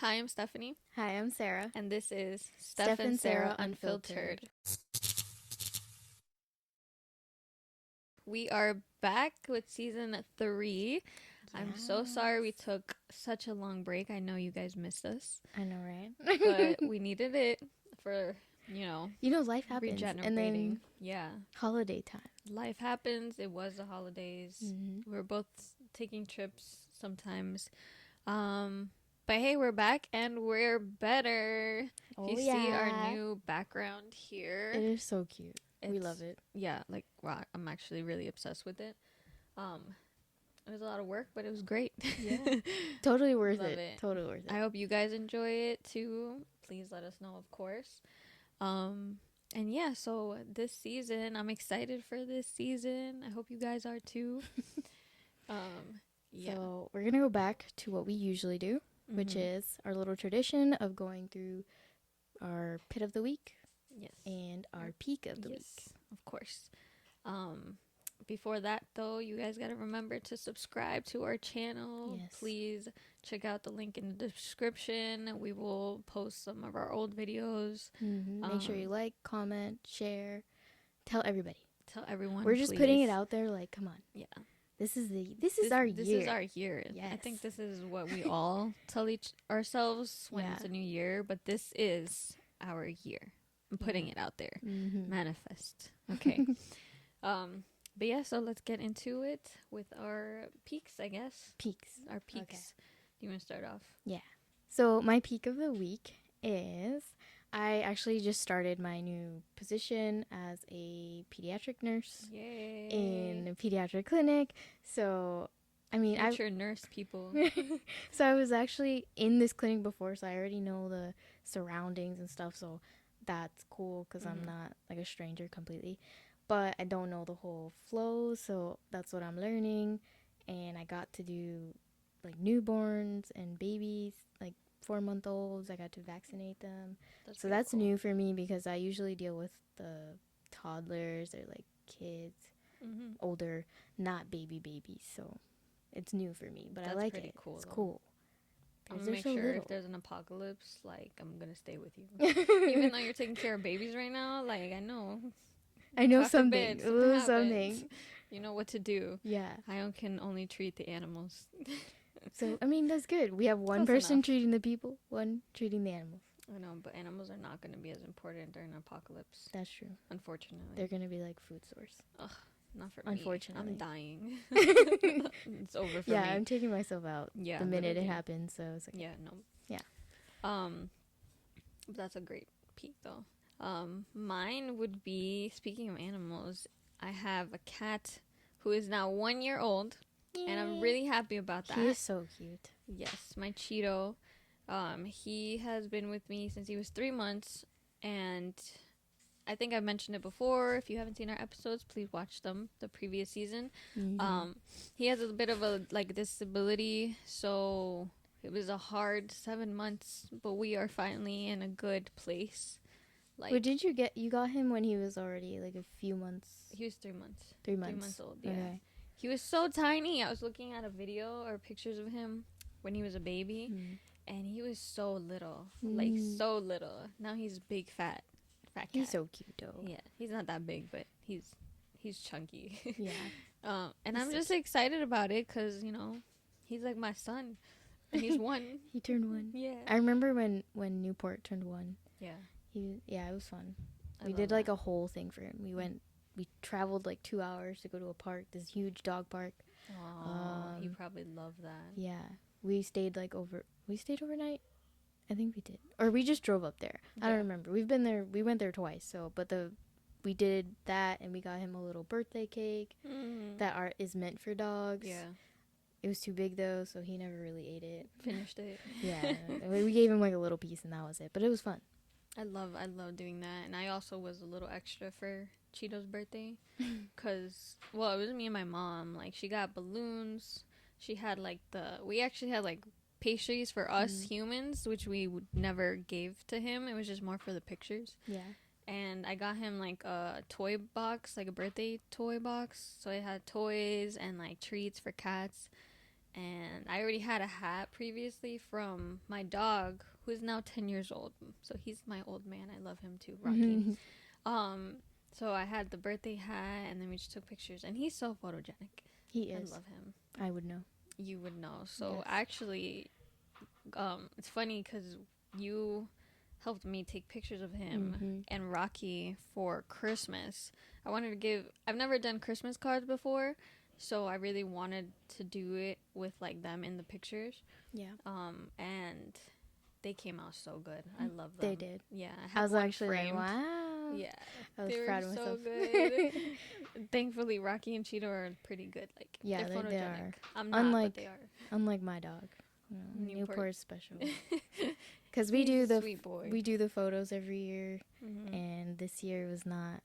Hi, I'm Stephanie, Hi, I'm Sarah. and this is Steph and Sarah Unfiltered. We are back with season 3. I'm so sorry we took such a long break. I know you guys missed us, I know, right? but we needed it for, Life happens, and then regenerating. Yeah, holiday time. life happens. It was the holidays. We're both taking trips sometimes. Um, but hey, we're back and we're better. Oh, If you see our new background It here, is so cute. We love it. yeah, like wow, I'm actually really obsessed with it. Um, it was a lot of work, but it was great. Yeah. Totally worth Love it. it. Totally worth I it. hope you guys enjoy it too. Please let us know, of course. Um, and yeah, so this season, I'm excited for this season. I hope you guys are too. Yeah. So, we're going to go back to what we usually do, which is our little tradition of going through our pit of the week Yes. and our peak of the week. Of course. Um, Before that, though, you guys got to remember to subscribe to our channel. Yes. Please check out the link in the description. We will post some of our old videos. Make sure you like, comment, share, tell everybody. Tell everyone. We're just putting it out there like, come on. Yeah. This is our year. This is our year. Yes. I think this is what we all tell ourselves when it's a new year, but this is our year. I'm putting it out there. Manifest. Okay. But yeah, so let's get into it with our peaks, I guess. Our peaks. Okay. Do you want to start off? Yeah. So my peak of the week is I actually just started my new position as a pediatric nurse. Yay. In a pediatric clinic. So, I mean, future nurse people. So I was actually in this clinic before, so I already know the surroundings and stuff. So that's cool because I'm not like a stranger completely. But I don't know the whole flow, so that's what I'm learning. And I got to do like newborns and babies, like 4-month-olds. I got to vaccinate them. So that's cool. new for me because I usually deal with the toddlers or like kids, older, not babies. So it's new for me, but I like it. Cool, it's though. cool. I'm gonna make sure if there's an apocalypse, like I'm gonna stay with you. Even though you're taking care of babies right now, like I know something. Something. You know what to do. Yeah. I can only treat the animals. So, I mean, that's good. We have one person treating the people, one treating the animals. I know, but animals are not going to be as important during an apocalypse. That's true. Unfortunately. They're going to be like food source. Ugh, not for Unfortunately. me. I'm dying. It's over for me. Yeah, I'm taking myself out the minute it happens, so it's like... Yeah, no. Yeah. That's a great peak, though. Mine would be, speaking of animals, I have a cat who is now 1 year old. Yay. And I'm really happy about that. He is so cute. Yes, my Cheeto. He has been with me since he was 3 months, and I think I've mentioned it before. If you haven't seen our episodes, please watch them, the previous season. He has a bit of a disability, so it was a hard 7 months, but we are finally in a good place. But did you got him when he was already like a few months? He was 3 months. 3 months. 3 months old, yeah. Okay. He was so tiny. I was looking at a video or pictures of him when he was a baby, and he was so little, like so little. Now he's big, fat cat. He's so cute, though. Yeah, he's not that big, but he's chunky. Yeah. And I'm just excited about it because he's like my son, and he's 1. He turned 1. Yeah. I remember when Newport turned 1. Yeah. It was fun. We did like a whole thing for him. We traveled like 2 hours to go to a park, this huge dog park. Oh, he probably loved that. Yeah. We stayed overnight. I think we did. Or we just drove up there. I don't remember. We went there twice. So, but we did that, and we got him a little birthday cake that is meant for dogs. Yeah. It was too big though, so he never really ate it. Finished it. Yeah. We gave him like a little piece, and that was it. But it was fun. I love doing that, and I also was a little extra for Cheeto's birthday, cause it was me and my mom. Like she got balloons. She had we actually had like pastries for us humans, which we would never gave to him. It was just more for the pictures. Yeah. And I got him like a toy box, like a birthday toy box. So it had toys and like treats for cats. And I already had a hat previously from my dog, who is now 10 years old. So he's my old man. I love him too, Rocky. um, so I had the birthday hat, and then we just took pictures. And he's so photogenic. He is. I love him. I would know. You would know. So Yes. actually, it's funny because you helped me take pictures of him and Rocky for Christmas. I've never done Christmas cards before, so I really wanted to do it with like them in the pictures. Yeah. And they came out so good. I love them. They did. Yeah. I was actually framed. like, wow. Yeah. I was they proud were of so myself. good. Thankfully, Rocky and Cheeto are pretty good. Like, yeah, they're they photogenic. are. I'm not, but they are. Unlike my dog. Newport. Newport's special. Because we do the photos every year, and this year it's not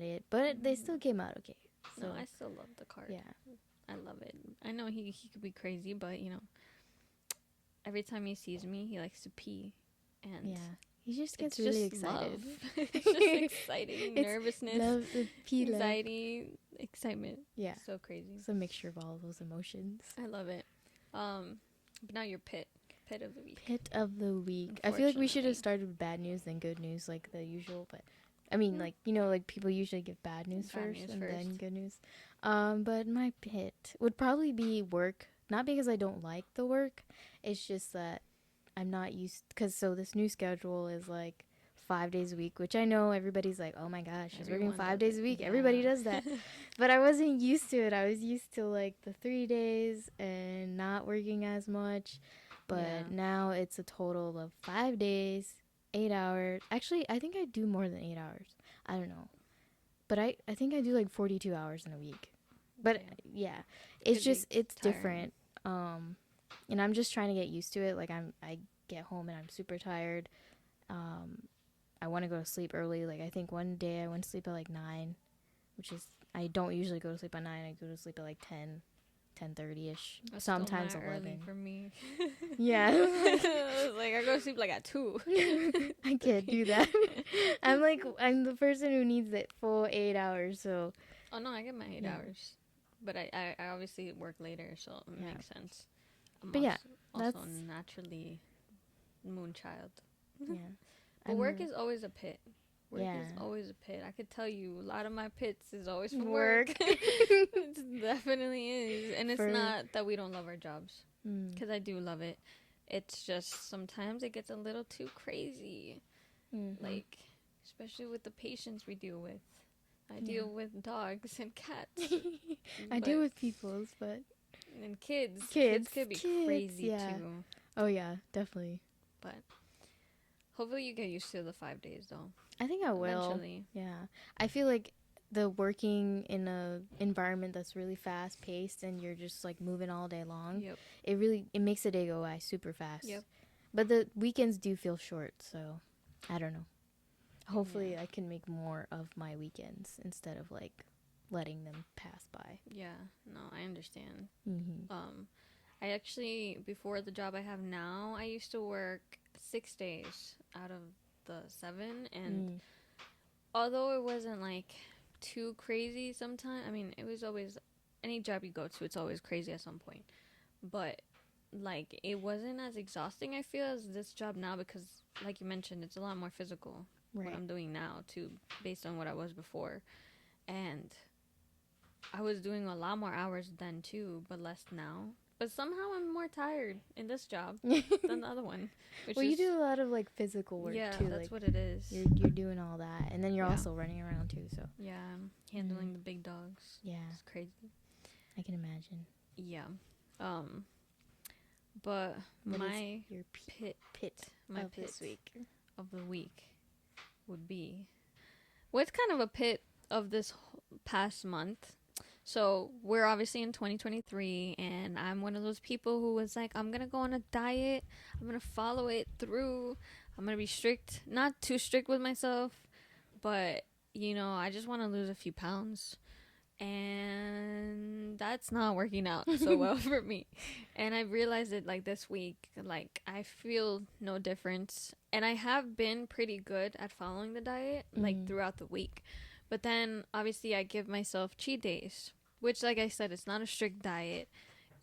it, but they still came out okay. So no, I still love the card. yeah, I love it. I know he could be crazy, but you know, every time he sees me, he likes to pee, and yeah, he just gets really just excited. It's just exciting, nervousness, love, anxiety, excitement. Yeah, so crazy. It's a mixture of all those emotions. I love it. But now your pit of the week. Pit of the week. I feel like we should have started with bad news then good news, like the usual. But I mean, like like people usually give bad news first then good news. But my pit would probably be work. Not because I don't like the work. It's just that I'm not used. So this new schedule is like 5 days a week, which I know everybody's like, oh my gosh, she's working 5 days a week. Yeah. Everybody does that. But I wasn't used to it. I was used to like the 3 days and not working as much. But now it's a total of 5 days, 8 hours. Actually, I think I do more than 8 hours. I don't know. But I think I do like 42 hours in a week. But yeah, it's different. And I'm just trying to get used to it. Like I get home and I'm super tired. I want to go to sleep early. Like I think one day I went to sleep at like 9, which is I don't usually go to sleep at 9. I go to sleep at like 10:30ish. Sometimes 11 early for me. Yeah. Like I go to sleep like at 2. I can't do that. I'm the person who needs it full 8 hours. So. Oh no, I get my 8 hours, but I obviously work later, so it makes sense. But also naturally moon child. Yeah. But work is always a pit. Work is always a pit. I could tell you a lot of my pits is always from work. It definitely is. And it's not that we don't love our jobs. Because I do love it. It's just sometimes it gets a little too crazy. Like, especially with the patients we deal with. I deal with dogs and cats. I deal with people's, but... And kids. Kids could be crazy, too. Oh, yeah, definitely. But... hopefully you get used to the 5 days, though. I think I will. Eventually. Yeah. I feel like the working in a environment that's really fast paced and you're just like moving all day long. Yep. It makes the day go by super fast. Yep. But the weekends do feel short, so I don't know. Hopefully I can make more of my weekends instead of like letting them pass by. Yeah. No, I understand. I actually, before the job I have now, I used to work 6 days out of the 7, and although it wasn't like too crazy sometimes, I mean, it was always, any job you go to, it's always crazy at some point, but like it wasn't as exhausting, I feel, as this job now, because like you mentioned, it's a lot more physical what I'm doing now too, based on what I was before, and I was doing a lot more hours then too, but less now. But somehow I'm more tired in this job than the other one. Well, you do a lot of like physical work too. Yeah, that's what it is. You're doing all that, and then you're also running around too. So yeah, handling the big dogs. Yeah, it's crazy. I can imagine. Yeah, but what my your pit this week of the week would be what's kind of a pit of this past month. So we're obviously in 2023, and I'm one of those people who was like, I'm gonna go on a diet, I'm gonna follow it through, I'm gonna be strict, not too strict with myself, but I just want to lose a few pounds, and that's not working out so well for me. And I realized it like this week, like I feel no difference, and I have been pretty good at following the diet like throughout the week. But then, obviously, I give myself cheat days, which, like I said, it's not a strict diet.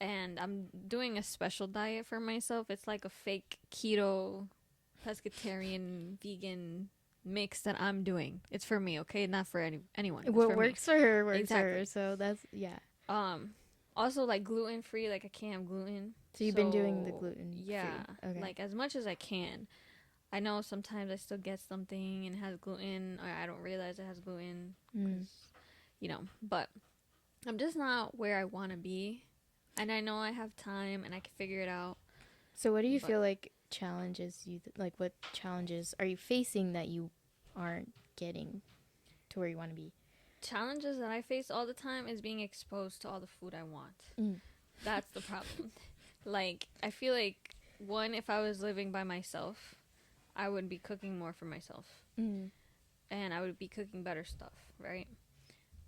and I'm doing a special diet for myself. It's like a fake keto, pescatarian, vegan mix that I'm doing. It's for me, okay? Not for anyone. It's What for me. works for her works for Exactly. her. So that's yeah. Um, Also like gluten free. Like I can't have gluten. So you've been doing the gluten Yeah, free. Okay. like as much as I can. I know sometimes I still get something and it has gluten, or I don't realize it has gluten, Mm. because, but I'm just not where I want to be. And I know I have time and I can figure it out. So what do you But feel like challenges you like? What challenges are you facing that you aren't getting to where you want to be? challenges that I face all the time is being exposed to all the food I want. Mm. That's the problem. Like, I feel like, one, if I was living by myself, I would be cooking more for myself. Mm. And I would be cooking better stuff, right?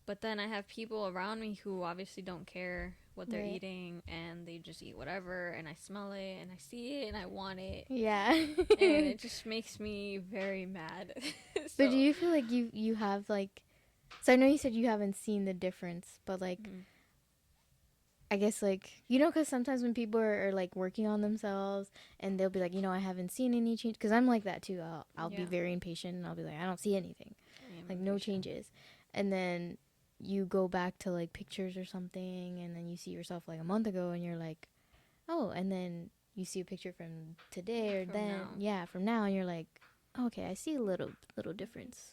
But then I have people around me who obviously don't care what they're Right. eating, and they just eat whatever, and I smell it and I see it and I want it. Yeah. And it just makes me very mad. So do So, you feel like you have like? So I know you said you haven't seen the difference, but like mm, I guess like because sometimes when people are like working on themselves and they'll be like I haven't seen any change because I'm like that too. I'll be yeah, very impatient and I'll be like I don't see anything, I am like no impatient. changes, and then you go back to like pictures or something and then you see yourself like a month ago and you're like oh, and then you see a picture from today or From then now. from now and you're like okay, I see a little difference.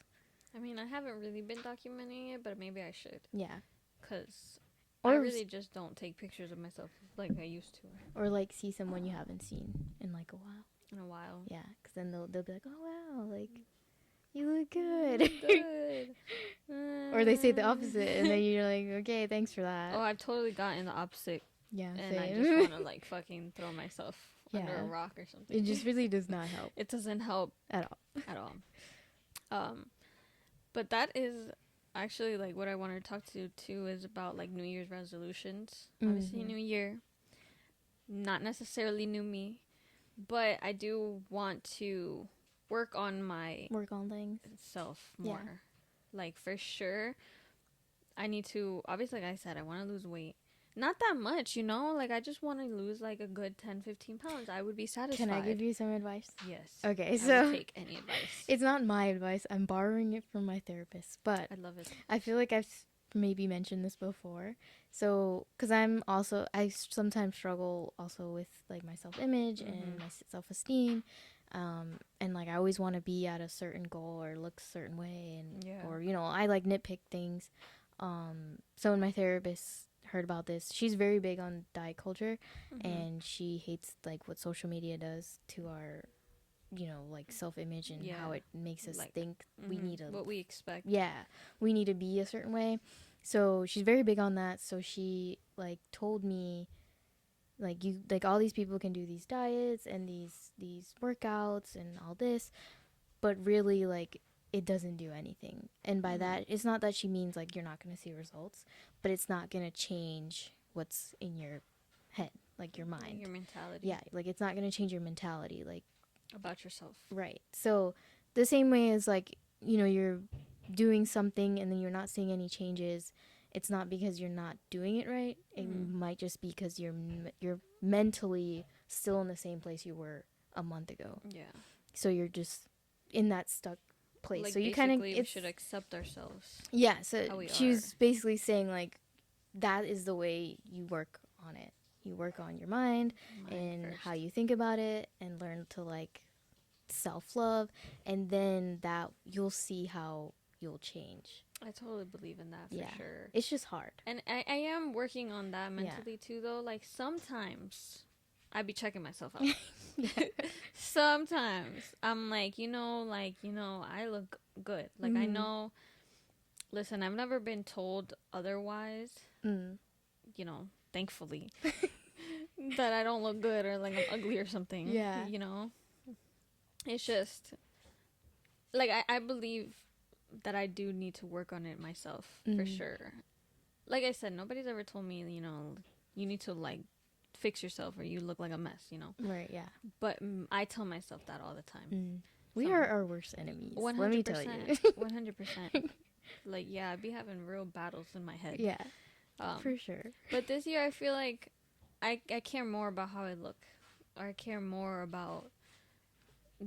I mean, I haven't really been documenting it, but maybe I should. Yeah. Because I Or really just don't take pictures of myself like I used to like see someone you haven't seen in like a while. in a while. Yeah, because then they'll be like, oh wow, like you look You good. look good. Or they say the opposite, and then you're like, okay, thanks for Oh, that. I've totally gotten the opposite, Yeah, and I just same. want to like fucking throw myself under a Yeah, rock or it something. just really does not help It doesn't help at all. at all. Um, but that is actually like what I wanted to talk to you too, is about like New Year's resolutions. Obviously, Mm-hmm. New Year, not necessarily new me, but I do want to work on my Work on things. self Yeah. more. Like for sure, I need to, obviously, like I said, I want to lose weight. Not that much, like I just want to lose like a good 10, 15 pounds. I would be Can I give satisfied. you some advice? Yes. Okay, I will so take any advice. it's not my advice. I'm borrowing it from my therapist, but I love it. I feel like I've maybe mentioned this before. So, because I sometimes struggle also with like my self image and Mm-hmm. my self esteem. And like I always want to be at a certain goal or look a certain way, and Yeah. or I like nitpick things. So when my therapist heard about this, she's very big on diet culture, Mm-hmm. and she hates like what social media does to our like self-image and how Yeah. it makes us Like, think we need to what we expect. we need to be a certain way. So she's very big on that. So she like told me like you like all these people can do these diets and these workouts and all this, but really like it doesn't do anything. And by that, it's not that she means like you're not going to see results, but it's not going to change what's in your head, like your mind. Your mentality. Yeah, like it's not going to change your mentality. Like About yourself. right. So the same way as like, you're doing something and then you're not seeing any changes, it's not because you're not doing it right. It might just be because you're mentally still in the same place you were a month ago. Yeah. So you're just in that stuck place. Like so you kind of we should accept ourselves. yeah, so how we she are. was basically saying like that is the way you work on it. You work on your mind and first. how you think about it and learn to like self-love, and then that you'll see how you'll change. I totally believe in that for sure. It's just hard. And I am working on that mentally too, though. Like sometimes I be checking myself out. Sometimes I'm like, I look good. Like I know. Listen, I've never been told otherwise. Thankfully, that I don't look good or like I'm ugly or something. Yeah. It's just like I believe that I do need to work on it myself for sure. Like I said, nobody's ever told me, you need to like fix yourself or you look like a mess, Right, yeah. But I tell myself that all the time. We are our worst enemies. 100%. Let me tell you. 100%. Like, yeah, I'd be having real battles in my head. Yeah, for sure. But this year, I feel like I care more about how I look, or I care more about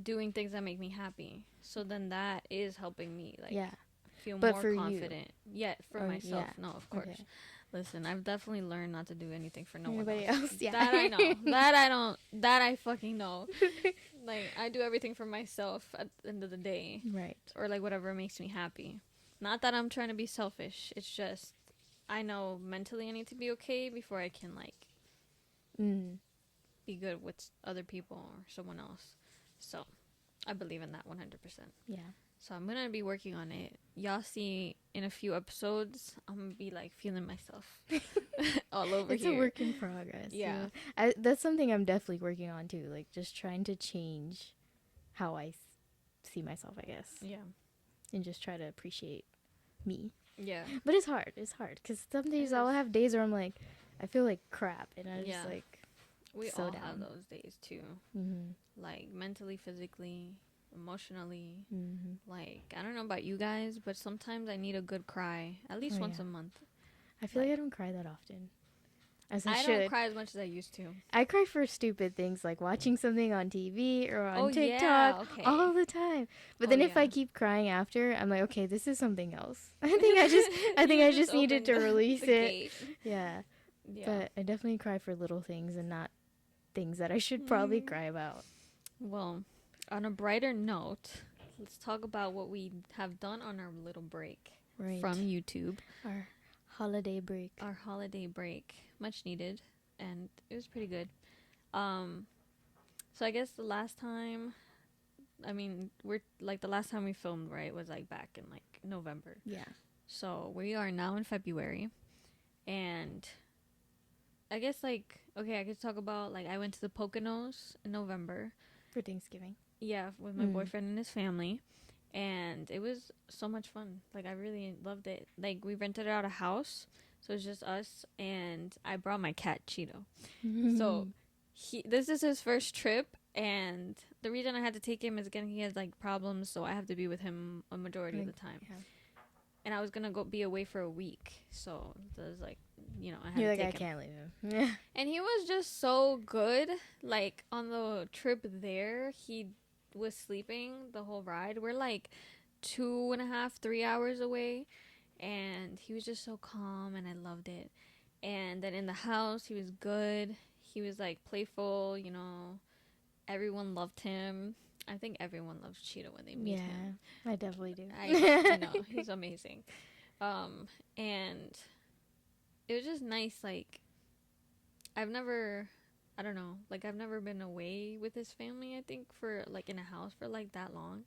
doing things that make me happy. So then that is helping me like Yeah. feel But more for you. confident. Yeah, for Or myself. yeah. No, of course. Okay. Listen, I've definitely learned not to do anything for no one Anybody else. else? Yeah. That I know. That I don't. That I fucking know. Like I do everything for myself at the end of the day, Right. or like whatever makes me happy. Not that I'm trying to be selfish. It's just I know mentally I need to be okay before I can like Mm. be good with other people or someone else. So I believe in that 100%. Yeah. So I'm gonna be working on it. Y'all see in a few episodes, I'm gonna be like feeling myself all over It's here. a work in progress. Yeah. That's something I'm definitely working on too. Like just trying to change how I see myself, I guess, Yeah. and just try to appreciate me. Yeah. But it's hard. It's hard because some days It I'll is. have days where I'm like, I feel like crap, and I Yeah. just like We so all down. have those days too. Mm-hmm. Like mentally, physically, emotionally. Mm-hmm. Like I don't know about you guys, but sometimes I need a good cry at least Oh once yeah. a month. I feel like I don't cry that often, as I I don't should. cry as much as I used to. I cry for stupid things like watching something on TV or on Oh TikTok yeah, okay. all the time. But Oh then if yeah. I keep crying after, I'm like, okay, this is something else. I think You I just just needed opened to release the it. gate. Yeah. Yeah. But I definitely cry for little things and not things that I should probably Mm. cry about. Well, on a brighter note, let's talk about what we have done on our little break Right. from YouTube. Our holiday break. Our holiday break, much needed, and it was pretty good. Um, so I guess the last time, I mean, we're like the last time we filmed, right, was like back in like November. Yeah. So we are now in February, and I guess like okay, I could talk about like I went to the Poconos in November. For Thanksgiving. Yeah, with my boyfriend and his family, and it was so much fun. Like I really loved it. Like we rented out a house, so it's just us, and I brought my cat Cheeto. So this is his first trip, and the reason I had to take him is again he has like problems, so I have to be with him a majority of the time. Yeah. And I was gonna go be away for a week, so it was like, you know, I had You're to like, take I him. can't leave him. Yeah. And he was just so good. Like on the trip there, he was sleeping the whole ride. We're like 2.5, 3 hours away, and he was just so calm, and I loved it. And then in the house, he was good. He was like playful, you know. Everyone loved him. I think everyone loves Cheetah when they meet him. I definitely do. I know he's amazing. And it was just nice. Like I've never, I don't know, like I've never been away with his family. I think for like in a house for like that long.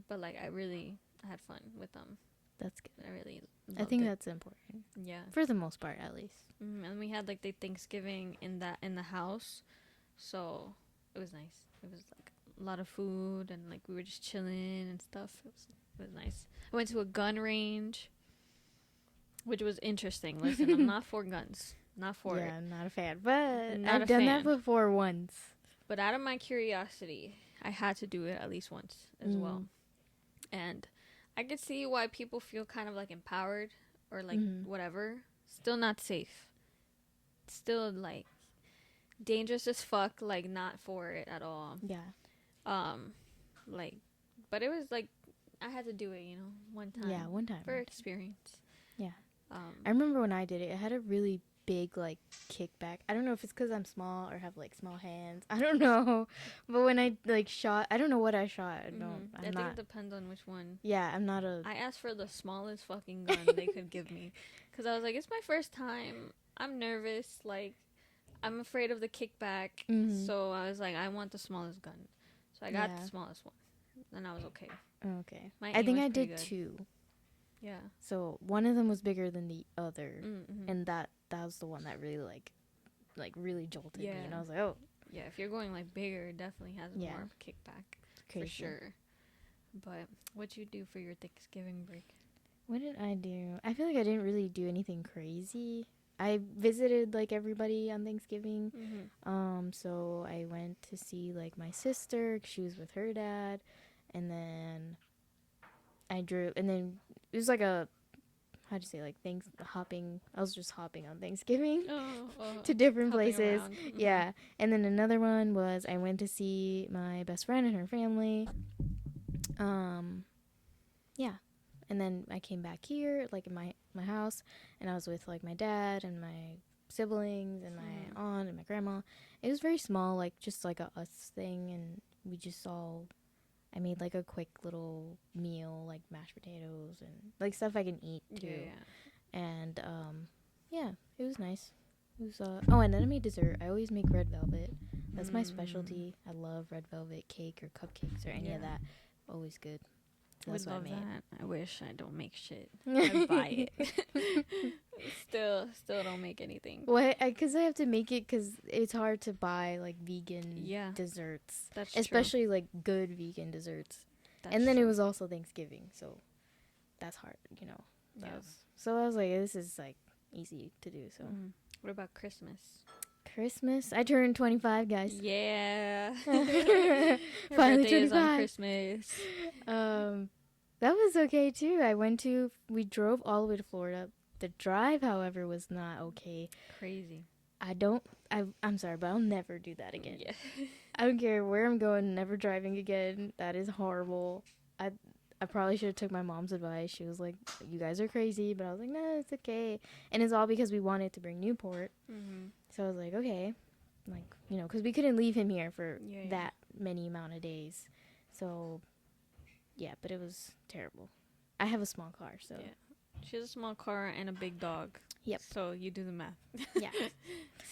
But like I really had fun with them. That's good. I really I think it. that's important. Yeah. For the most part, at least. And we had like the Thanksgiving in the house, so it was nice. It was like a lot of food and like we were just chilling and stuff. It was nice. I went to a gun range, which was interesting. Listen, I'm not for guns, not for it. I'm not a fan, but Not a I've done that fan. before once. But out of my curiosity, I had to do it at least once as well. And I could see why people feel kind of like empowered or like whatever. Still not safe. Still like dangerous as fuck, like not for it at all. Yeah. Like but it was like I had to do it, you know, one time. Yeah, one time. For experience. Yeah. I remember when I did it, it had a really big like kickback. I don't know if it's because I'm small or have like small hands. I don't know. But when I like shot, I don't know what I shot. I think it depends on which one. Yeah, I'm not a. I asked for the smallest fucking gun they could give me, because I was like, it's my first time. I'm nervous. Like, I'm afraid of the kickback. So I was like, I want the smallest gun. So I got the smallest one, and I was okay. Okay. My I aim think was I pretty did good. 2. Yeah. So one of them was bigger than the other, and that was the one that really like really jolted me, and I was like, oh. Yeah, if you're going like bigger, it definitely has Yeah. more of a kickback. Crazy. For sure. But what'd you do for your Thanksgiving break? What did I do? I feel like I didn't really do anything crazy. I visited like everybody on Thanksgiving. So I went to see like my sister. She was with her dad, and then I drove. And then it was like a how'd you say, like, things hopping. I was just hopping on Thanksgiving Oh, to different hopping places. around. Yeah. And then another one was I went to see my best friend and her family. Yeah. And then I came back here, like in my house, and I was with like my dad and my siblings and my aunt and my grandma. It was very small, like just like a us thing, and we just all. I made like a quick little meal, like mashed potatoes and like stuff I can eat too. Yeah. And yeah, it was nice. It was oh, and then I made dessert. I always make red velvet. That's my specialty. I love red velvet cake or cupcakes or any of that. Always good. So Would that's what love I made. that. I wish I don't make shit. I buy it. Still don't make anything. What? Because I have to make it because it's hard to buy like vegan desserts. That's especially like good vegan desserts. That's and then true. it was also Thanksgiving, so that's hard, you know. So I was like, this is like easy to do. So what about Christmas? Christmas, I turned 25, guys. Yeah. Finally birthday 25. is on Christmas. That was okay too. We drove all the way to Florida. The drive, however, was not okay. Crazy. I'm sorry, but I'll never do that again. Yeah. I don't care where I'm going, never driving again. That is horrible. I probably should have took my mom's advice. She was like, you guys are crazy. But I was like, no, it's okay. And it's all because we wanted to bring Newport. So I was like, okay. Like, you know, because we couldn't leave him here for that many amount of days. So, yeah, but it was terrible. I have a small car, so. Yeah. She has a small car and a big dog. Yep. So you do the math. Yeah.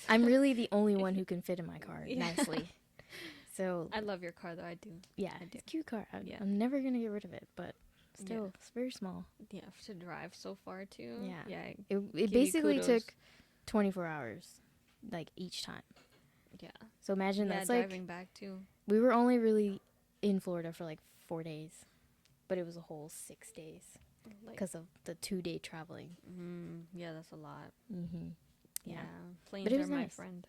I'm really the only one who can fit in my car nicely. So I love your car, though. I do. Yeah, I do. it's a cute car. I'm never going to get rid of it, but still, it's very small. Yeah, to drive so far, too. Yeah. Yeah. It basically took 24 hours, like, each time. Yeah. So imagine that's driving like... driving back, too. We were only really in Florida for, like, 4 days, but it was a whole 6 days because of the 2-day traveling. Yeah, that's a lot. Yeah. Planes are my friend.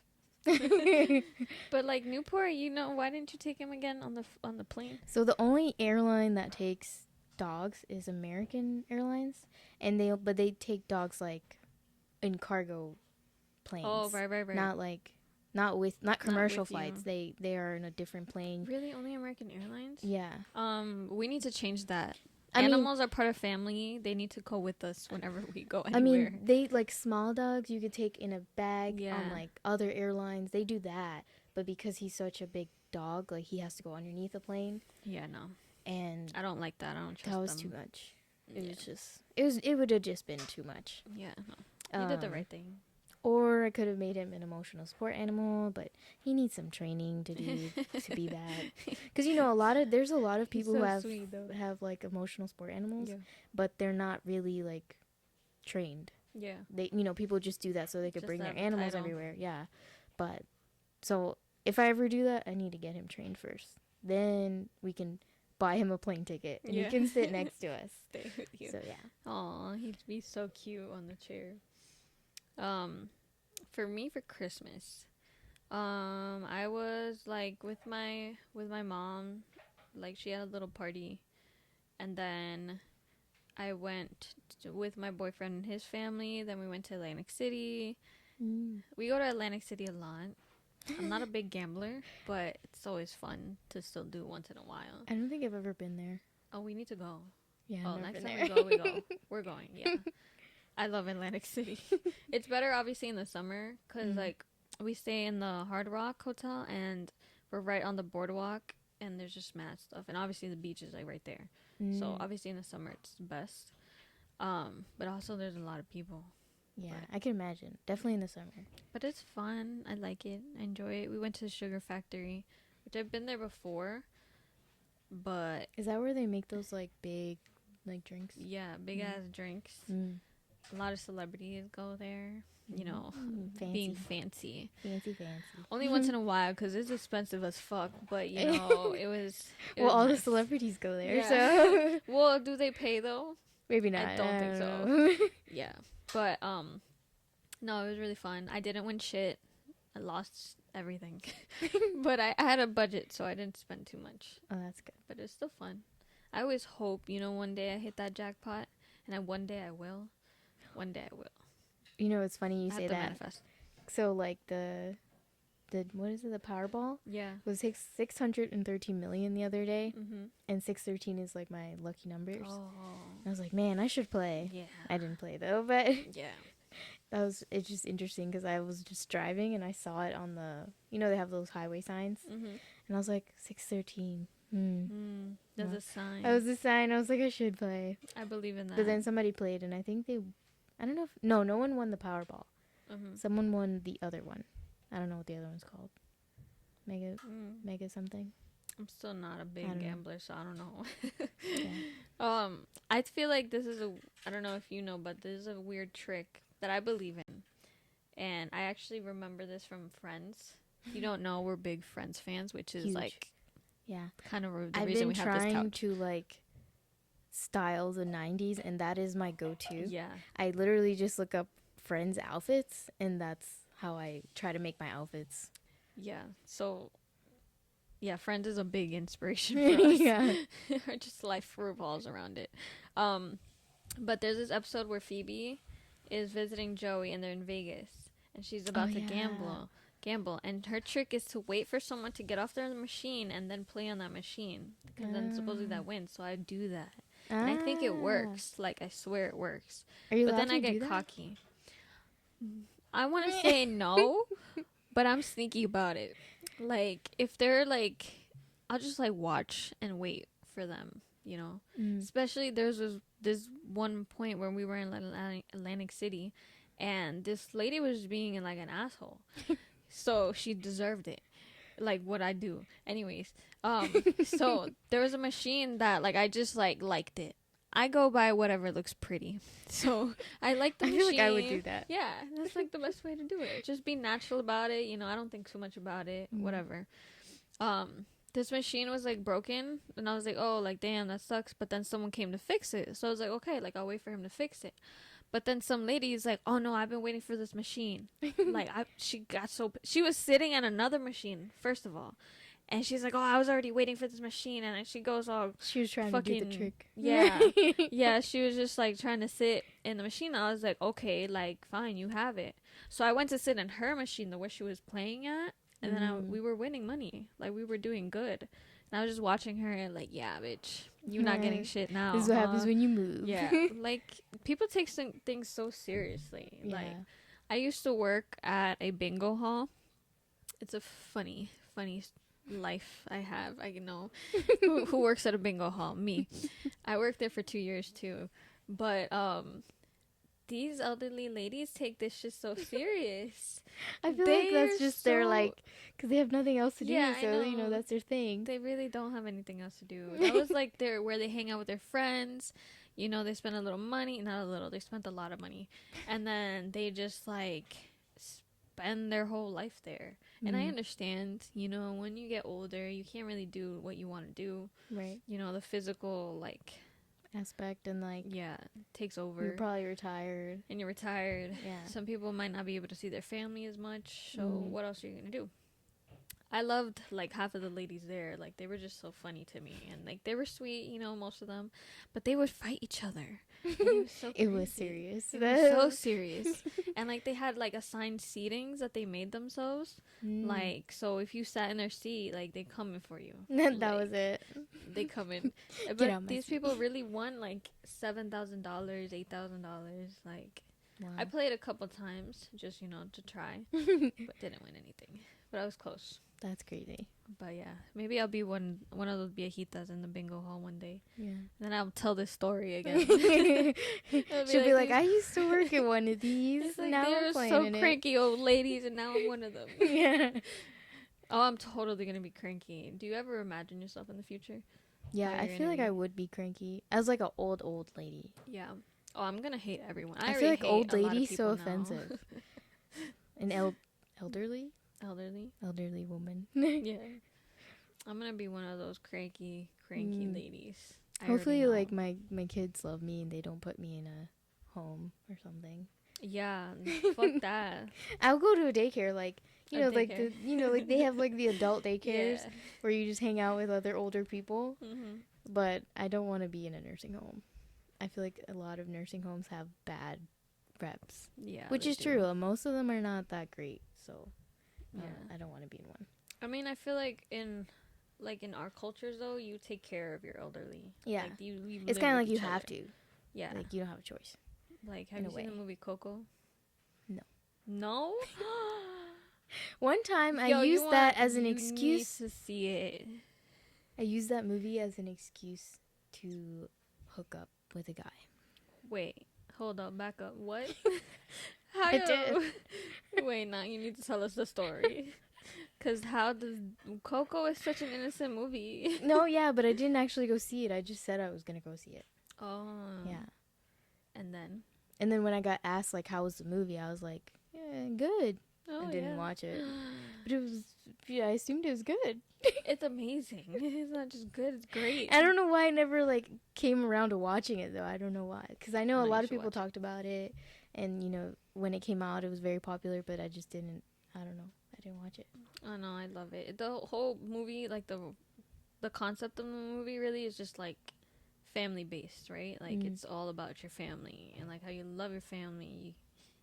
But like Newport, why didn't you take him again on the plane? So the only airline that takes dogs is American Airlines, and they take dogs like in cargo planes. Oh, right. Not commercial flights. They are in a different plane. Really, only American Airlines? Yeah. We need to change that. Animals are part of family. They need to go with us whenever we go anywhere. I mean, they like small dogs you could take in a bag on like other airlines. They do that, but because he's such a big dog, like he has to go underneath a plane. Yeah, no. And I don't like that. I don't trust them. That was too much. It would have just been too much. Yeah, no. You did the right thing. Or I could have made him an emotional support animal, but he needs some training to do to be that. Because there's a lot of people who have like emotional support animals, but they're not really like trained. Yeah. They people just do that so they could bring their animals everywhere. Yeah. But so if I ever do that, I need to get him trained first. Then we can buy him a plane ticket and he can sit next to us. Stay with you. So yeah. Aw, he'd be so cute on the chair. For me, for Christmas, I was like with my mom, like she had a little party, and then I went with my boyfriend and his family. Then we went to Atlantic City. We go to Atlantic City a lot. I'm not a big gambler, but it's always fun to still do once in a while. I don't think I've ever been there. Oh, we need to go. Yeah. Oh, next time we go. We're going. Yeah. I love Atlantic City. It's better, obviously, in the summer because, like, we stay in the Hard Rock Hotel, and we're right on the boardwalk, and there's just mad stuff. And, obviously, the beach is, like, right there. So, obviously, in the summer, it's the best. But also, there's a lot of people. Yeah, I can imagine. Definitely in the summer. But it's fun. I like it. I enjoy it. We went to the Sugar Factory, which I've been there before, but... Is that where they make those, like, big, like, drinks? Yeah, big-ass drinks. A lot of celebrities go there, being fancy. Fancy. Only once in a while because it's expensive as fuck. But it was. All nice. the celebrities go there. Yeah. So well, do they pay though? Maybe not. I don't think so. Yeah, but no, it was really fun. I didn't win shit. I lost everything, but I had a budget, so I didn't spend too much. Oh, that's good. But it's still fun. I always hope one day I hit that jackpot, and one day I will. One day I will. You know, it's funny you I have say to that. manifest. So like the what is it? The Powerball Yeah. was 613 million the other day, Mm-hmm. and 613 is like my lucky numbers. Oh. I was like, man, I should play. Yeah. I didn't play though, but Yeah. it's just interesting because I was just driving and I saw it on the, you know, they have those highway signs, Mm-hmm. and I was like 613. That's Wow. a sign. That was a sign. I was like, I should play. I believe in that. But then somebody played, and I think I don't know if, no one won the Powerball. Mm-hmm. Someone won the other one. I don't know what the other one's called. Mega something. I'm still not a I big don't know. gambler, so I don't know. Yeah. I feel like this is I don't know if you know, but this is a weird trick that I believe in. And I actually remember this from Friends. If you don't know, we're big Friends fans, which is Huge. like Yeah. kind of the I've reason been we have this trying couch. to like style the 90s, and that is my go-to. Yeah. I literally just look up Friends outfits, and that's how I try to make my outfits. Yeah. So yeah, Friends is a big inspiration for us. Yeah. Just life revolves around it. But there's this episode where Phoebe is visiting Joey and they're in Vegas and she's about to gamble, and her trick is to wait for someone to get off their machine and then play on that machine because then supposedly that wins. So I do that. And I think it works. Like, I swear it works. Are you But allowed then to I do get that? cocky. I want to say no, but I'm sneaky about it. Like, if they're like, I'll just like watch and wait for them, you know? Especially there's this one point where we were in Atlantic City and this lady was being like an asshole. So she deserved it. Like what I do. Anyways, so there was a machine that like I just liked it. I go by whatever looks pretty. So I like the I machine. feel like I would do that. Yeah, that's like the best way to do it. Just be natural about it. You know, I don't think too much about it. Whatever. This machine was like broken, and I was like, oh, like damn, that sucks. But then someone came to fix it, so I was like, okay, like I'll wait for him to fix it. But then some lady is like, oh no, I've been waiting for this machine. Like she was sitting at another machine first of all, and she's like, oh, I was already waiting for this machine, and then she goes all She was trying to do the trick. Yeah. Yeah, she was just like trying to sit in the machine. I was like, okay, like fine, you have it. So I went to sit in her machine, the where she was playing at, and then we were winning money. Like we were doing good. And I was just watching her and like, yeah, bitch, you're not getting shit now. This is what happens when you move. Yeah, like people take some things so seriously. Yeah. Like I used to work at a bingo hall. It's a funny life I have. I know who works at a bingo hall. Me. I worked there for 2 years too, but these elderly ladies take this shit so serious. I feel like that's just their like, because they have nothing else to do. Yeah, So you know that's their thing. They really don't have anything else to do. That was like where they hang out with their friends. You know, they spend a little money, not a little. They spent a lot of money, and then they just like spend their whole life there. And I understand, you know, when you get older, you can't really do what you want to do. Right. You know, the physical like aspect and like takes over. You're probably retired. And you're retired. Yeah. Some people might not be able to see their family as much. So what else are you gonna do? I loved like half of the ladies there. Like they were just so funny to me, and like they were sweet, you know, most of them, but they would fight each other. And it was so It was serious. It was so serious. And like they had like assigned seatings that they made themselves. Like so, if you sat in their seat, like they come in for you. That like, was it. They come in. Get But out my these seat. people really won like $7,000, $8,000. Like Wow. I played a couple times just to try, but didn't win anything. But I was close. That's crazy. But yeah, maybe I'll be one of those viejitas in the bingo hall one day. Yeah. Then I'll tell this story again. She'll be like, I used to work at one of these. It's like now they're I'm playing so in cranky old ladies, and now I'm one of them. Yeah. Oh, I'm totally gonna be cranky. Do you ever imagine yourself in the future? Yeah, How I you're feel gonna like be? I would be cranky as like an old lady. Yeah. Oh, I'm gonna hate everyone. I already feel like hate old a lot of lady so people now. offensive. An elderly Elderly. woman. Yeah. I'm gonna be one of those cranky ladies. I Hopefully, already know. like my kids love me and they don't put me in a home or something. Yeah. Fuck that. I'll go to a daycare, like A like daycare. like they have like the adult daycares Yeah. where you just hang out with other older people. Mm-hmm. But I don't want to be in a nursing home. I feel like a lot of nursing homes have bad reps. Yeah, Which they is do. true. Most of them are not that great. So Yeah. I don't want to be in one. I mean, I feel like in our cultures though, you take care of your elderly. Yeah. Like you It's live kind of with like you each have other. to. Yeah. Like you don't have a choice. Like, have In you a seen the way. movie Coco? No. No? One time I Yo, used that as an you need excuse. to see it. I used that movie as an excuse to hook up with a guy. Wait, hold up, back up. What? How I did. Wait, now you need to tell us the story. Cause how does Coco is such an innocent movie? No, yeah, but I didn't actually go see it. I just said I was gonna go see it. Oh. Yeah. And then. And then when I got asked like how was the movie, I was like, yeah, good. Oh, I didn't yeah. watch it, but it was. Yeah, I assumed it was good. It's amazing. It's not just good. It's great. I don't know why I never like came around to watching it though. I don't know why, because I know No, a you lot of should people watch it. talked about it, and you know when it came out, it was very popular, but I just didn't. I don't know. I didn't watch it. Oh no, I love it. The whole movie, like the concept of the movie, really is just like family based, right? Like it's all about your family and like how you love your family. You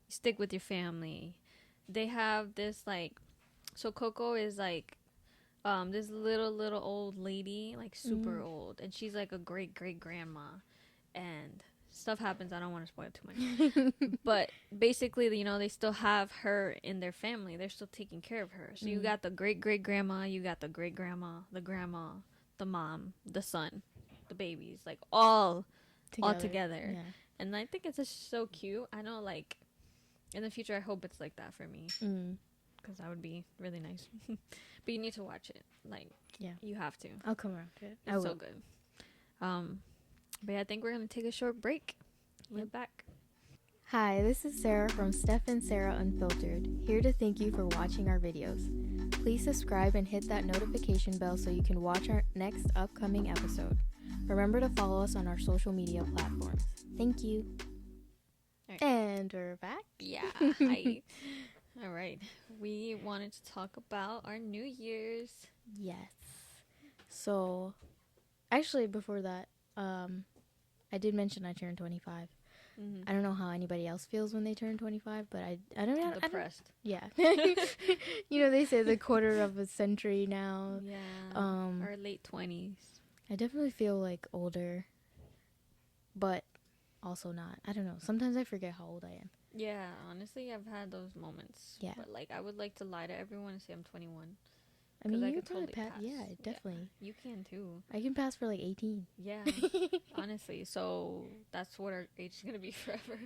stick with your family. They have this like, so Coco is like this little old lady, like super old, and she's like a great grandma, and stuff happens. I don't want to spoil too much, but basically, you know, they still have her in their family. They're still taking care of her. So you got the great grandma, you got the great grandma, the grandma, the mom, the son, the babies, like all together. Yeah. And I think it's just so cute. I know, like in the future, I hope it's like that for me. Because that would be really nice. But you need to watch it. Like, Yeah. you have to. I'll come around to it. It's so good. But yeah, I think we're going to take a short break. We're back. Hi, this is Sarah from Steph and Sarah Unfiltered, here to thank you for watching our videos. Please subscribe and hit that notification bell so you can watch our next upcoming episode. Remember to follow us on our social media platforms. Thank you. Right. And we're back. Yeah. Hi. All right. We wanted to talk about our New Year's. Yes. So, actually, before that, I did mention I turned 25. Mm-hmm. I don't know how anybody else feels when they turn 25, but I don't know. Depressed. Yeah. You know, they say the quarter of a century now. Yeah. Our late 20s. I definitely feel like older, but also not. I don't know. Sometimes I forget how old I am. Yeah, honestly, I've had those moments. Yeah. But like, I would like to lie to everyone and say I'm 21. I mean, I you could probably totally pass. pass. Yeah, definitely. Yeah, you can too. I can pass for like 18. Yeah, honestly. So that's what our age is gonna be forever.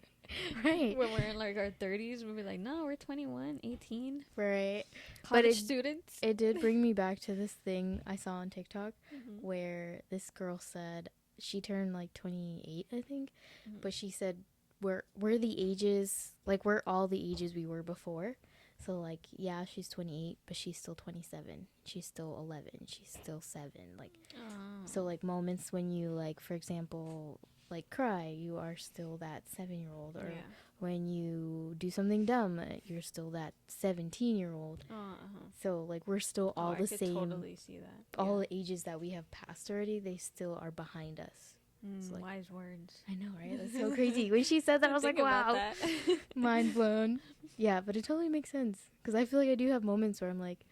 Right. When we're in like our 30s, we'll be like, no, we're 21, 18. Right. College students. It did bring me back to this thing I saw on TikTok Mm-hmm. where this girl said she turned like 28, I think, Mm-hmm. but she said we're the ages, like we're all the ages we were before. So like, yeah, she's 28, but she's still 27. She's still 11. She's still 7. Like, Oh. so like moments when you like, for example, like cry, you are still that 7-year-old, or Yeah. when you do something dumb, you're still that 17-year-old. Uh-huh. So like we're still all I the could same. totally see that. All Yeah. the ages that we have passed already, they still are behind us. It's like, Wise words. I know, right? That's so crazy. When she said that, I was like, Think about wow, that. mind blown. Yeah, but it totally makes sense because I feel like I do have moments where I'm like,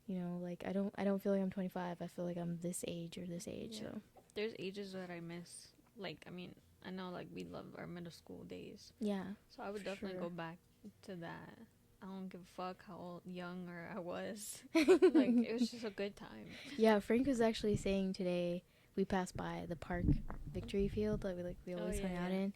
you know, like I don't feel like I'm 25. I feel like I'm this age or this age. Yeah. So There's ages that I miss. Like, I mean, I know like we love our middle school days. yeah, So I would definitely sure. go back to that. I don't give a fuck how old, young or I was. Like, it was just a good time. Yeah, Frank was actually saying today we passed by the park victory field that we always hang out in. And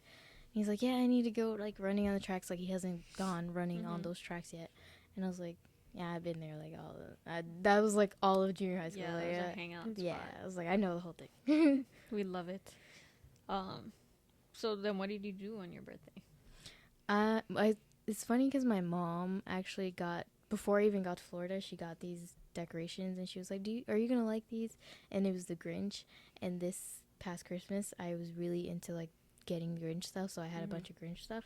he's like, yeah, I need to go like running on the tracks. Like he hasn't gone running on those tracks yet. And I was like, yeah, I've been there like that was like all of junior high school. Yeah, like, that was a hangout spot. yeah, I was like, I know the whole thing. We love it. So then what did you do on your birthday? It's funny because my mom actually before I even got to Florida, she got these decorations and she was like, are you gonna like these? And it was the Grinch. And this past Christmas, I was really into like getting Grinch stuff, so I had a bunch of Grinch stuff.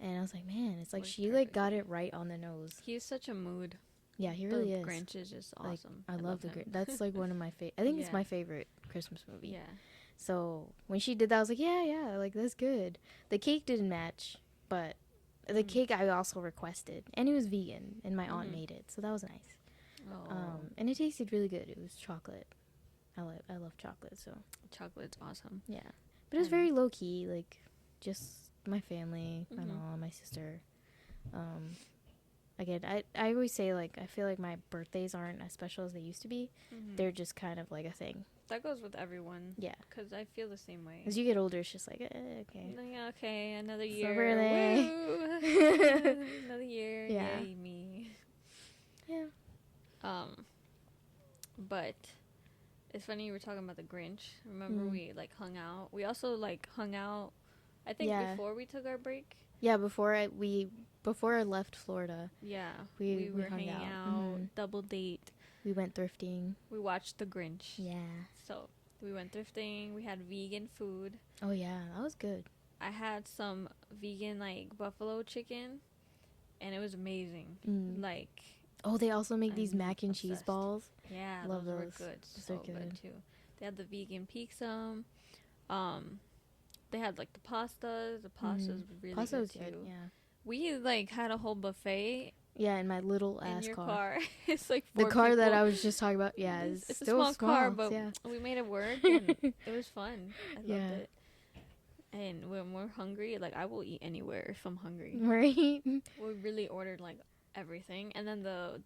And I was like, man, it's like she like got it right on the nose. He's such a mood. Yeah, he really is. Grinch is just awesome. Like, I love the Grinch. That's like one of my favorite. I think it's my favorite Christmas movie. Yeah. So when she did that, I was like, yeah, like that's good. The cake didn't match but the cake I also requested, and it was vegan, and my aunt made it, so that was nice. Oh, And it tasted really good. It was chocolate. I love chocolate, so chocolate's awesome. yeah. But it was very low key, like just my family, my mom, my sister. Again, I always say, like, I feel like my birthdays aren't as special as they used to be. They're just kind of like a thing. That goes with everyone. Yeah. Because I feel the same way. As you get older, it's just like, okay. Yeah, okay, another It's year. over there. Woo! Another year. Yeah. Yay, me. Yeah. But it's funny you were talking about the Grinch. Remember we like hung out. We also like hung out. I think before we took our break. Yeah, before I left Florida. Yeah, we were hung hanging out. Double date. We went thrifting. We watched the Grinch. Yeah. So we went thrifting. We had vegan food. Oh yeah, that was good. I had some vegan like buffalo chicken, and it was amazing. Like. Oh, they also make these mac and cheese balls. Yeah, love those those. were good. Those So are good too. They had the vegan pizza. They had like the pastas. The pastas were really Pasta good was too. good, yeah. We like had a whole buffet. Yeah, in my little ass in your car. It's like the 4 car that people. I was just talking about. Yeah, it's still a small car, but yeah. we made it work. And it was fun. I loved Yeah. it. And when we're hungry, like I will eat anywhere if I'm hungry. Right. We really ordered like everything, and then the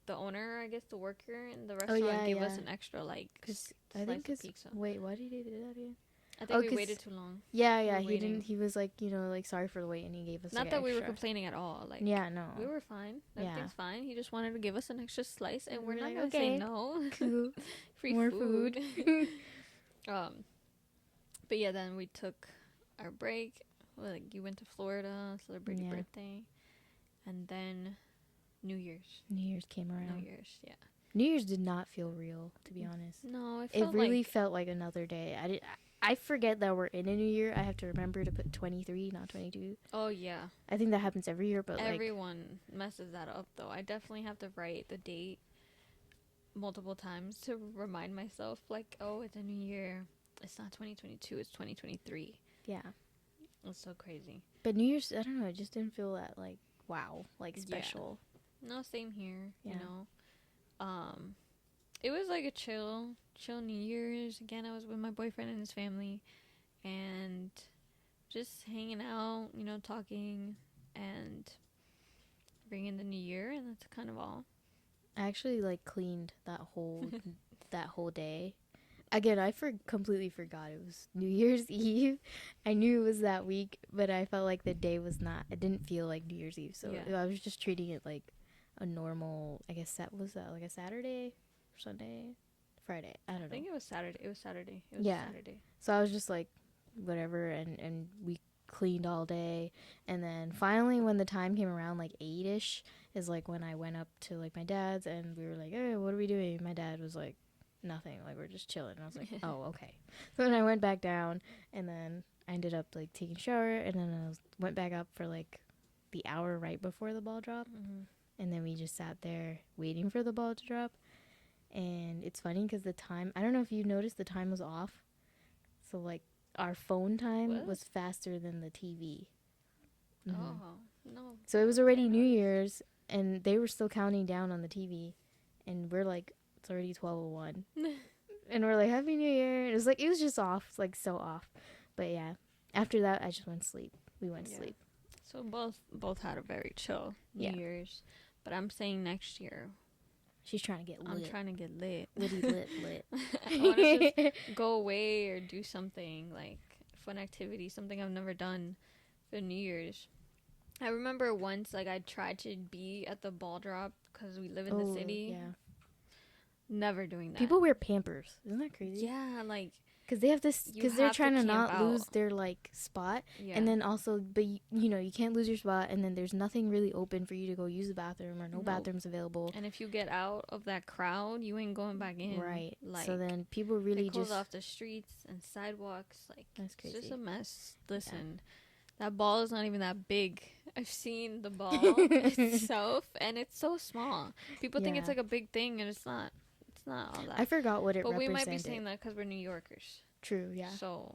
owner, I guess the worker in the restaurant, gave us an extra like slice of pizza. Wait, why did he do that again? I think we waited too long. Yeah, we he didn't. He was like, like, sorry for the wait, and he gave us. Not like, that we were extra. complaining at all. Like, yeah, no, we were fine. Everything's fine. He just wanted to give us an extra slice, and we're not like, gonna say no. Cool. Free More food. But yeah, then we took our break. Like, you went to Florida, celebrate your birthday, and then New Year's. New Year's came around. New Year's, yeah. New Year's did not feel real, to be honest. No, it really felt like another day. I forget that we're in a new year. I have to remember to put 23, not 22. Oh yeah. I think that happens every year, but everyone messes that up though. I definitely have to write the date multiple times to remind myself, like, oh, it's a new year. It's not 2022. It's 2023. Yeah. It's so crazy. But New Year's, I don't know. It just didn't feel that like wow, like special. Yeah. No, same here. Yeah. You know. It was like a chill New Year's. Again, I was with my boyfriend and his family, and just hanging out, talking and bringing the new year, and that's kind of all. I actually like cleaned that whole day. Again, I completely forgot it was New Year's Eve. I knew it was that week, but I felt like the day was not. It didn't feel like New Year's Eve, so I was just treating it like a normal. I guess that was like a Saturday, or Sunday, Friday. I don't know. I think it was Saturday. It was Saturday. Saturday. So I was just like, whatever, and we cleaned all day, and then finally when the time came around, like 8ish, is like when I went up to like my dad's, and we were like, hey, what are we doing? My dad was like, nothing, like we're just chilling. And I was like, oh, okay. So then I went back down, and then I ended up like taking a shower, and then I went back up for like the hour right before the ball drop. And then we just sat there waiting for the ball to drop. And it's funny because the time, I don't know if you noticed, the time was off. So like our phone time was faster than the TV. Oh, no. So it was already New Year's, and they were still counting down on the TV, and we're like, it's already 12:01. And we're like, Happy New Year. It was just off, like so off. But yeah, after that, I just went to sleep. We went to sleep. So both had a very chill New Year's. But I'm saying next year. She's trying to get lit. I'm trying to get lit. Litty lit. I want to just go away or do something, like fun activity, something I've never done for New Year's. I remember once, like, I tried to be at the ball drop because we live in the city. Yeah. Never doing that. People wear Pampers. Isn't that crazy? Yeah, like. Because they have this, because they're trying to not lose their, like, spot. Yeah. And then also, but, you can't lose your spot, and then there's nothing really open for you to go use the bathroom, or no bathrooms available. And if you get out of that crowd, you ain't going back in. Right. Like, so then people really close off the streets and sidewalks. Like, that's crazy. It's just a mess. Listen, that ball is not even that big. I've seen the ball itself, and it's so small. People think it's like a big thing, and it's not. It's not all that. I forgot what it represented. But we might be saying that because we're New Yorkers. True, yeah. So,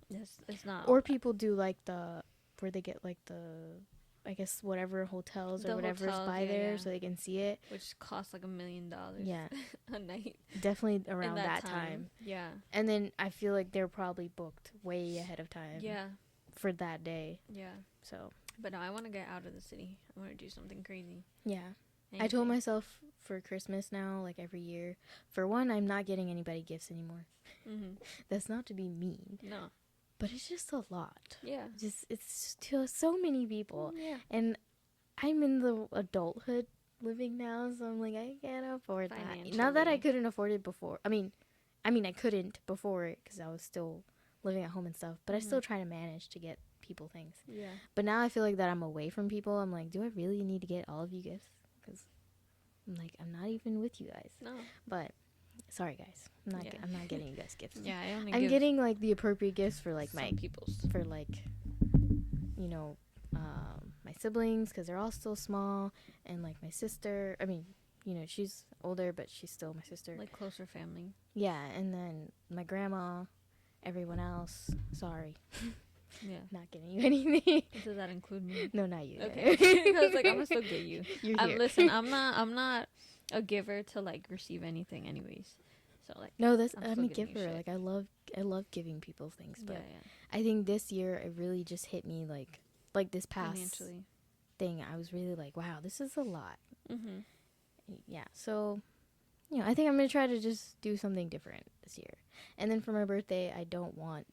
it's not. Or people do like the where they get like I guess whatever hotels The or whatever is hotels, by yeah, there yeah. so they can see it. Which costs like $1 million Yeah, a night. definitely In around that that time. Yeah. And then I feel like they're probably booked way ahead of time Yeah. for that day. Yeah. So, But no, I want to get out of the city. I want to do something crazy. yeah. Anything. I told myself for Christmas now, like every year, for one, I'm not getting anybody gifts anymore. Mm-hmm. That's not to be mean. No. But it's just a lot. Yeah. It's to so many people. Yeah. And I'm in the adulthood living now, so I'm like, I can't afford that. Not that I couldn't afford it before. I mean, I couldn't before it because I was still living at home and stuff. But I still try to manage to get people things. Yeah. But now I feel like that I'm away from people. I'm like, do I really need to get all of you gifts? Because I'm like, I'm not even with you guys. No. But sorry, guys, I'm not getting you guys gifts. Yeah, I'm getting like the appropriate gifts for like my people's for like, you know, my siblings because they're all still small, and like my sister. I mean, you know, she's older, but she's still my sister. like closer family. Yeah, and then my grandma, everyone else. Sorry, Yeah. not getting you anything. Does that include me? No, not you. Okay. I was like, I'm gonna still get you. You're here. Listen, I'm not a giver to like receive anything, anyways. So like. No, I'm still a giving you giver. shit. Like I love giving people things, but Yeah. I think this year it really just hit me like this past Financially. thing. I was really like, wow, this is a lot. Mm-hmm. Yeah, so you know, I think I'm gonna try to just do something different this year. And then for my birthday, I don't want,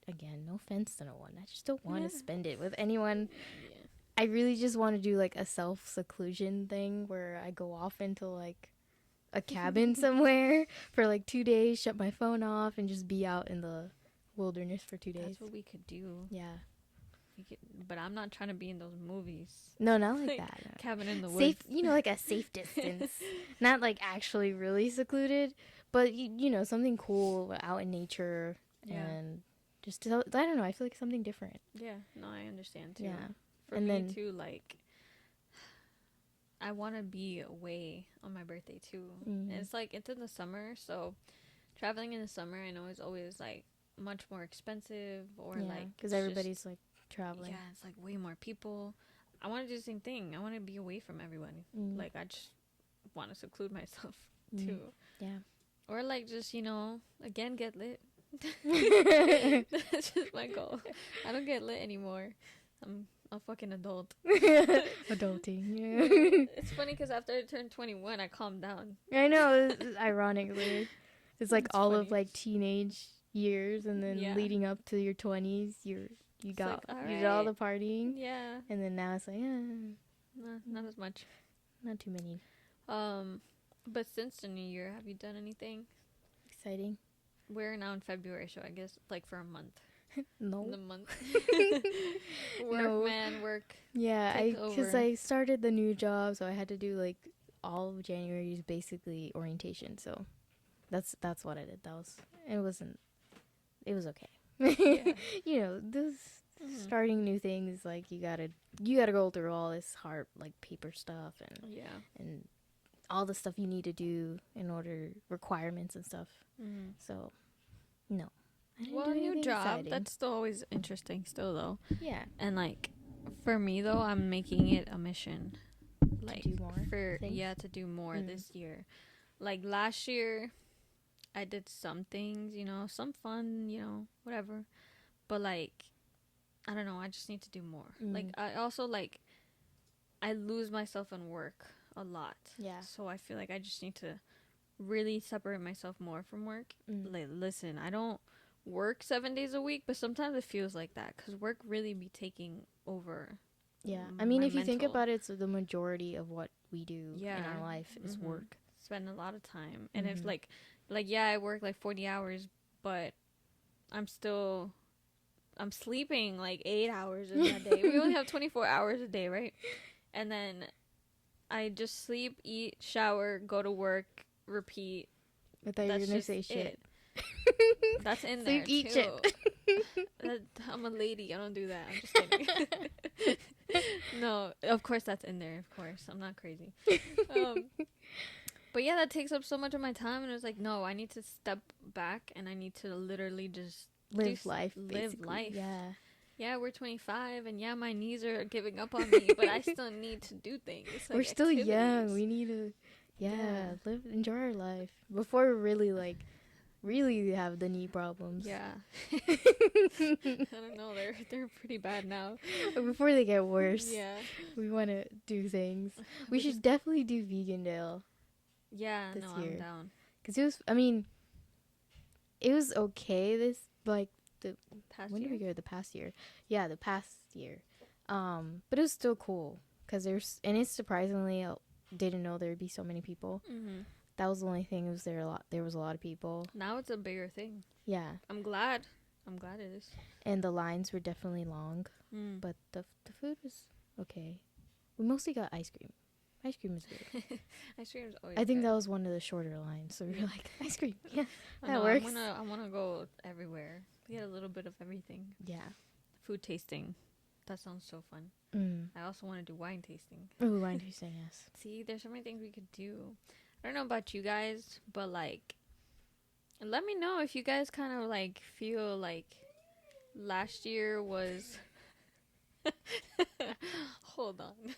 again, no offense to no one, I just don't want to spend it with anyone. Yeah. I really just want to do like a self-seclusion thing where I go off into like a cabin somewhere for like 2 days, shut my phone off, and just be out in the wilderness for 2 days. That's what we could do. Yeah. But I'm not trying to be in those movies. No, not like that. No. Cabin in the woods. Safe, you know, like a safe distance. Not like actually really secluded, but you know, something cool out in nature and just I don't know, I feel like something different. Yeah, no, I understand too. Yeah. For and me then too, like I want to be away on my birthday too. Mm-hmm. And it's like it's in the summer, so traveling in the summer I know is always like much more expensive or like because everybody's like traveling. Yeah, it's like way more people. I want to do the same thing. I want to be away from everyone. Like I just want to seclude myself too. Yeah. Or like just, you know, again get lit. That's just my goal. I don't get lit anymore. I'm a fucking adult. Adulting. Yeah. It's funny because after I turned 21, I calmed down. I know. It's ironically, it's like It's all funny. of like teenage years, and then leading up to your 20s, you got like, you did all the partying. Yeah. And then now it's like, Not as much. not too many. But since the new year, have you done anything? Exciting. We're now in February, so I guess like for a month. No. The month. Work. Yeah, because over. I started the new job, so I had to do like all of January's basically orientation. So that's what I did. It was okay. Yeah. You know, this starting new things, like you gotta go through all this hard like paper stuff and all the stuff you need to do in order requirements and stuff. So no. I didn't do New job. exciting. That's still always interesting still though. Yeah. And like for me though, I'm making it a mission. Like to do more to do more this year. Like last year I did some things, you know, some fun, you know, whatever. But like I don't know, I just need to do more. Like I also like I lose myself in work a lot. Yeah. So I feel like I just need to really separate myself more from work. Like listen, I don't work 7 days a week, but sometimes it feels like that because work really be taking over. Yeah. I mean, if you think about it, it's the majority of what we do in our life is work. Spend a lot of time. And if like yeah, I work like 40 hours, but I'm sleeping like 8 hours in a day. We only have 24 hours a day, right? And then I just sleep, eat, shower, go to work, repeat. I thought you were going to say shit. That's in Sleep, there eat, too. shit. I'm a lady. I don't do that. I'm just kidding. No, of course that's in there. Of course, I'm not crazy. But yeah, that takes up so much of my time, and it was like, no, I need to step back, and I need to literally just live life. Live life. Yeah. Yeah, we're 25, and yeah, my knees are giving up on me, but I still need to do things. Like We're still young. activities. We need to, Yeah. live, enjoy our life before we really really have the knee problems. Yeah. I don't know. They're pretty bad now. Before they get worse, Yeah. we want to do things. We We should just. definitely do vegan Dale Yeah. this No, I'm year. down. Cause it was, I mean, it was okay this, like, the, Past when did year. we go? The past year. Yeah, the past year. But it was still cool. Cause and it's surprisingly, didn't know there'd be so many people. Mm-hmm. That was the only thing. It was there was a lot of people. Now it's a bigger thing. Yeah. I'm glad. I'm glad it is. And the lines were definitely long. Mm. But the food was okay. We mostly got ice cream. Ice cream is good. Ice cream's always. I think good. that was one of the shorter lines. So we were like, ice cream. Yeah, I that know, works. I wanna go everywhere. Get a little bit of everything. Yeah. Food tasting. That sounds so fun. I also want to do wine tasting. Ooh, wine tasting, yes. See, there's so many things we could do. I don't know about you guys, but like, let me know if you guys kind of like feel like last year was. Hold on.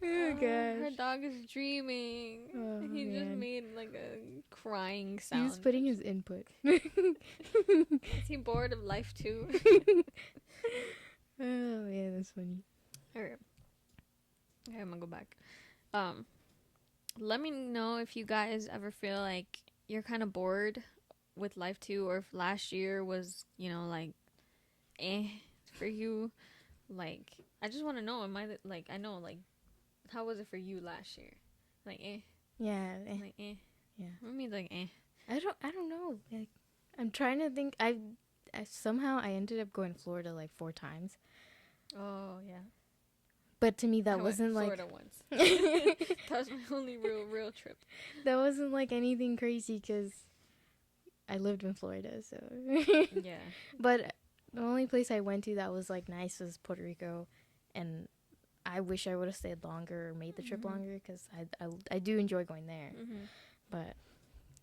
Oh, Her gosh. dog is dreaming. Oh, He just man. made like a crying He sound. was putting his input. Is he bored of life too? Oh, man, that's funny. Alright. Okay, I'm gonna go back. Let me know if you guys ever feel like you're kind of bored with life too, or if last year was, like, for you. Like, I just want to know. Am I like? I know, like, how was it for you last year? Like, Yeah. like, Yeah. What means like, I don't know. Like, I'm trying to think. I somehow I ended up going to Florida like 4 times. Oh yeah. But to me I that went wasn't to like Florida once. That was my only real trip. that wasn't like anything crazy cuz I lived in Florida, so. Yeah. But the only place I went to that was like nice was Puerto Rico, and I wish I would have stayed longer or made the trip longer cuz I do enjoy going there. Mm-hmm. But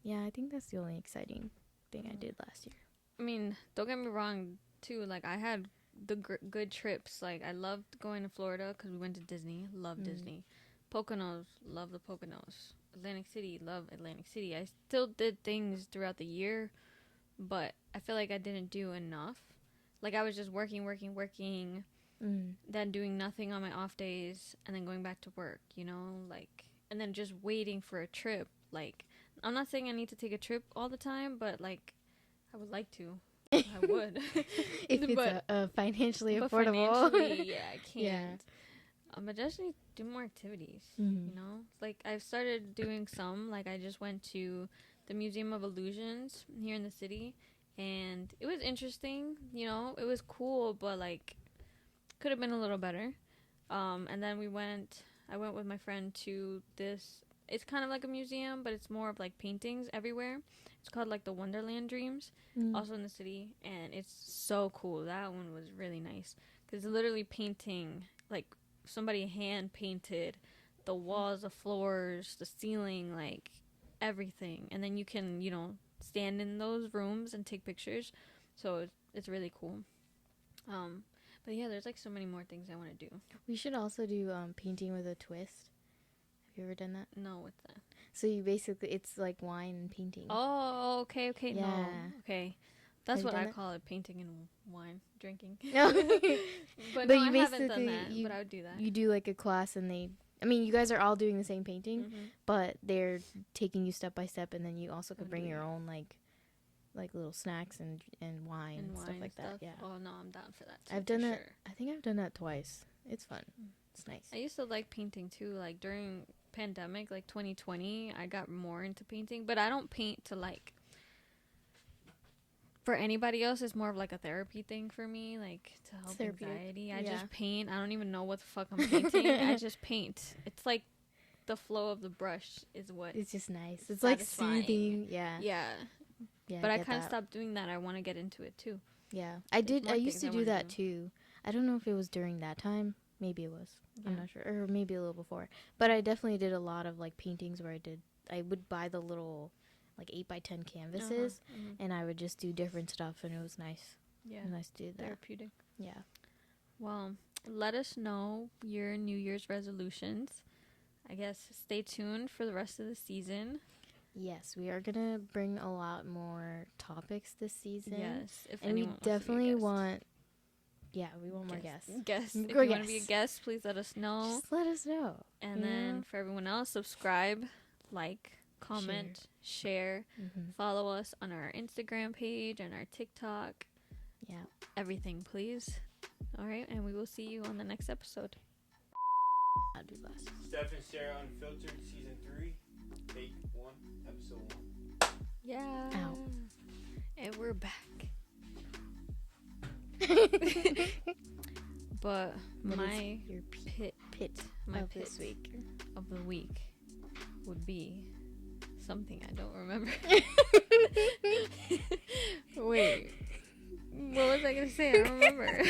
yeah, I think that's the only exciting thing I did last year. I mean, don't get me wrong, too. Like, I had the good trips. Like, I loved going to Florida because we went to Disney. Love Disney. Poconos. Love the Poconos. Atlantic City. Love Atlantic City. I still did things throughout the year, but I feel like I didn't do enough. Like, I was just working, then doing nothing on my off days, and then going back to work, Like, and then just waiting for a trip. Like, I'm not saying I need to take a trip all the time, but, like, I would like to. I would. If it's but financially but affordable. financially, yeah, I can't. Yeah. I just need to do more activities, Mhm. Like, I've started doing some. Like, I just went to the Museum of Illusions here in the city, and it was interesting, It was cool, but, like, could have been a little better. And then I went with my friend to this. It's kind of like a museum, but it's more of like paintings everywhere. It's called like the Wonderland Dreams, also in the city, and it's so cool. That one was really nice because literally painting, like somebody hand painted the walls, the floors, the ceiling, like everything, and then you can stand in those rooms and take pictures. So it's really cool. But yeah, there's like so many more things I want to do. We should also do painting with a twist. Have you ever done that? No, what's that? So you basically, it's like wine and painting. Oh, okay, Yeah. no, okay. That's Have you what done I that? call it, painting and wine, drinking. No. But But no, you I haven't done basically- that, but I would do that. You do like a class and you guys are all doing the same painting, but they're taking you step by step, and then you also could bring your own like little snacks and wine and stuff like that. Yeah. Oh no, I'm down for that too. I've done that. Sure. I think I've done that twice. It's fun. It's nice. I used to like painting too. Like during pandemic, like 2020, I got more into painting, but I don't paint to like. For anybody else, it's more of like a therapy thing for me, like to help anxiety. I just paint. I don't even know what the fuck I'm painting. I just paint. It's like the flow of the brush is what. It's just nice. It's like satisfying. soothing. Yeah. Yeah. Yeah. But I kind of stopped doing that. I want to get into it too. Yeah. I There's more used to things I do wanna that too. I don't know if it was during that time. Maybe it was. I'm not sure. Or maybe a little before. But I definitely did a lot of like paintings where I would buy the little like 8x10 canvases, and I would just do different stuff, and it was nice. Yeah. It was nice to do that. Therapeutic. Yeah. Well, let us know your New Year's resolutions. I guess stay tuned for the rest of the season. Yes, we are gonna bring a lot more topics this season. Yes, if and we anyone definitely wants we want more guests. Guests. If Or you want to be a guest, please let us know. Just let us know. And then for everyone else, subscribe, like, comment, share. Follow us on our Instagram page and our TikTok. Yeah. Everything, please. All right, and we will see you on the next episode. I'll do last. Steph and Sarah Unfiltered, Season 3, Take 1, Episode 1. Yeah. Ow. And we're back. But What my is your pit my of pit this week of the week would be something I don't remember. Wait. What was I going to say? I don't remember.